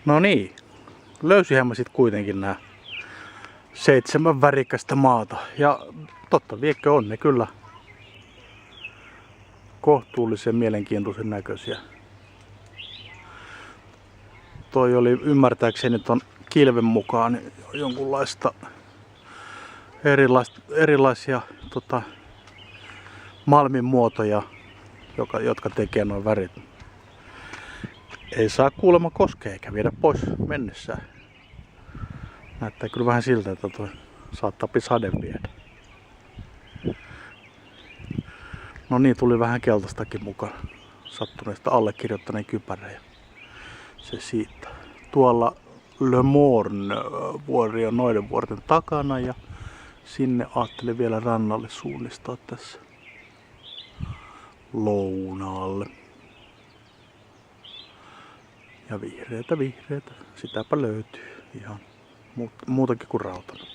No niin, löysihän mä sit kuitenkin nää 7 värikästä maata. Ja totta viekö on ne kyllä kohtuullisen mielenkiintoisen näköisiä. Toi oli ymmärtääkseni ton kilven mukaan jonkunlaista erilaisia malmin muotoja, jotka tekee noin värit. Ei saa kuulemma koskea eikä viedä pois mennessään. Näyttää kyllä vähän siltä, että toi saattaa sade viedä. No niin, tuli vähän keltaistakin mukaan. Sattuneesta allekirjoittaneen kypärä ja se siitä. Tuolla Le Morne vuori on noiden vuorten takana ja sinne ajattelin vielä rannalle suunnistaa tässä lounaalle. Ja vihreätä, sitäpä löytyy ihan muutakin kuin rautana.